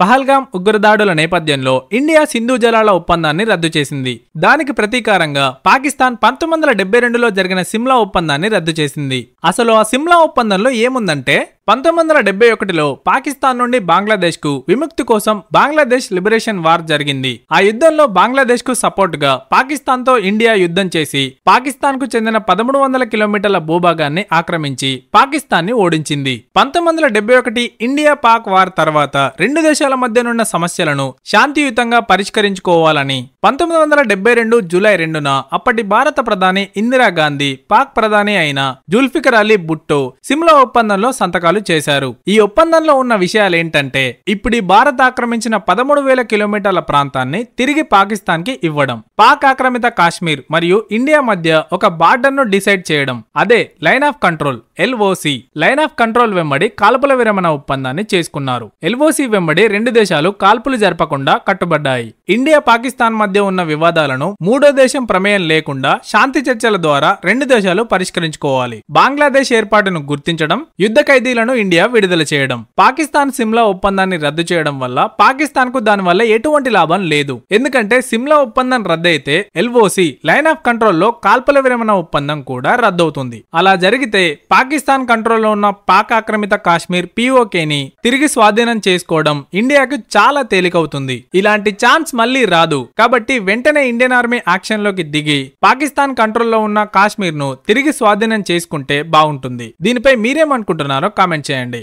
పహల్గామ్ ఉగ్రదాడుల నేపథ్యంలో ఇండియా సింధు జలాల ఒప్పందాన్ని రద్దు చేసింది. దానికి ప్రతీకారంగా పాకిస్తాన్ 1972లో జరిగిన సిమ్లా ఒప్పందాన్ని రద్దు చేసింది. అసలు ఆ సిమ్లా ఒప్పందంలో ఏముందంటే 1971లో పాకిస్తాన్ నుండి బంగ్లాదేశ్ కు విముక్తి కోసం బంగ్లాదేశ్ లిబరేషన్ వార్ జరిగింది. ఆ యుద్ధంలో బంగ్లాదేశ్ కు సపోర్ట్ గా పాకిస్తాన్ తో ఇండియా యుద్ధం చేసి పాకిస్తాన్ కు చెందిన 1300 కిలోమీటర్ల భూభాగాన్ని ఆక్రమించి పాకిస్తాన్ ని ఓడించింది. 1971 ఇండియా పాక్ వార్ తర్వాత రెండు దేశాల మధ్యనున్న సమస్యలను శాంతియుతంగా పరిష్కరించుకోవాలని 1972 జూలై 2న అప్పటి భారత ప్రధాని ఇందిరాగాంధీ పాక్ ప్రధాని అయిన జుల్ఫికర్ అలీ భుట్టో సిమ్లా ఒప్పందంలో సంతకాలు చేశారు. ఈ ఒప్పందంలో ఉన్న విషయాలేంటంటే ఇప్పుడు భారత్ ఆక్రమించిన 13,000 కిలోమీటర్ల ప్రాంతాన్ని తిరిగి పాకిస్తాన్ కి ఇవ్వడం, పాక్ ఆక్రమిత కాశ్మీర్ మరియు ఇండియా మధ్య ఒక బార్డర్ ను డిసైడ్ చేయడం, అదే line of control LOC. Line of control వెంబడి కాల్పుల విరమణ ఒప్పందాన్ని చేసుకున్నారు. LOC వెంబడి రెండు దేశాలు కాల్పులు జరపకుండా కట్టుబడ్డాయి. ఇండియా పాకిస్తాన్ మధ్య ఉన్న వివాదాలను మూడో దేశం ప్రమేయం లేకుండా శాంతి చర్చల ద్వారా రెండు దేశాలు పరిష్కరించుకోవాలి. బంగ్లాదేశ్ ఏర్పాటును గుర్తించడం, యుద్ధ ఖైదీలను ఇండియా విడుదల చేయడం. పాకిస్తాన్ సిమ్లా ఒప్పందాన్ని రద్దు చేయడం వల్ల పాకిస్తాన్ కు దానివల్ల ఎటువంటి లాభం లేదు. ఎందుకంటే సిమ్లా ఒప్పందం రద్దయితే LOC లైన్ ఆఫ్ కంట్రోల్ లో కాల్పుల విరమణ ఒప్పందం కూడా రద్దవుతుంది. అలా జరిగితే పాకిస్తాన్ కంట్రోల్లో ఉన్న పాక్ ఆక్రమిత కాశ్మీర్ POK ని తిరిగి స్వాధీనం చేసుకోవడం ఇండియాకు చాలా తేలికవుతుంది. ఇలాంటి ఛాన్స్ మళ్లీ రాదు. కాబట్టి వెంటనే ఇండియన్ ఆర్మీ యాక్షన్ లోకి దిగి పాకిస్తాన్ కంట్రోల్లో ఉన్న కాశ్మీర్ ను తిరిగి స్వాధీనం చేసుకుంటే బాగుంటుంది. దీనిపై మీరేమనుకుంటున్నారో కామెంట్ చేయండి.